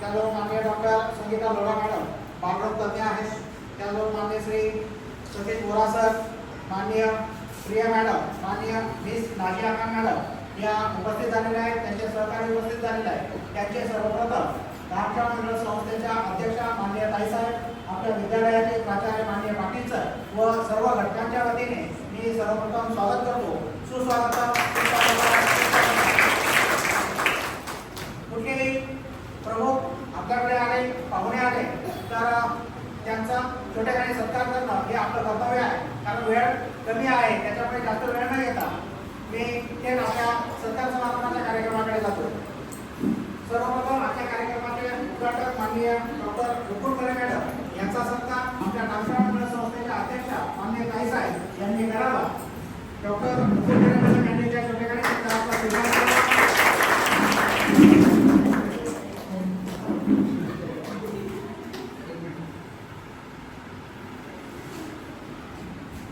त्याचबरोबर माननीय doctor Sangeeta Lodha madam बालरोग तज्ञ आहेत, त्याचबरोबर माननीय श्री सतीश बोरा सर, माननीय प्रिया मॅडम, माननीय मिस नाजिया खान मॅडम या उपस्थित झालेल्या आहेत, त्यांचे सहकारी उपस्थित झालेले आहेत। त्यांचे सर्वप्रथम रामशाळ मंडळ संस्थेच्या अध्यक्षा माननीय ताईसाहेब, आपल्या विद्यालयाचे प्राचार्य माननीय पाटील सर व सर्व घटकांच्या वतीने मी सर्वप्रथम स्वागत करतो। सुस्वागत। कुठलेही प्रमुख आपल्याकडे आले, पाहुणे आले तर त्यांचा छोट्याखानी सत्कार करणं हे आपलं कर्तव्य आहे, कारण वेळ कमी आहे, त्याच्यामुळे जास्त वेळ न घेता मी थेट आपल्या सत्कार समारंभाच्या कार्यक्रमाकडे जातो। सर्वप्रथम आजच्या कार्यक्रमाचे उद्घाटन माननीय डॉक्टर रुकुरकरे मॅडम यांचा सत्कार आमच्या रामशाळ मंडळ संस्थेच्या अध्यक्षा माननीय ताईसाहेब यांनी करावा। डॉक्टर रुकुरकरे मॅडम यांनी त्या छोट्याखानी सत्काराचा स्वीकार केला।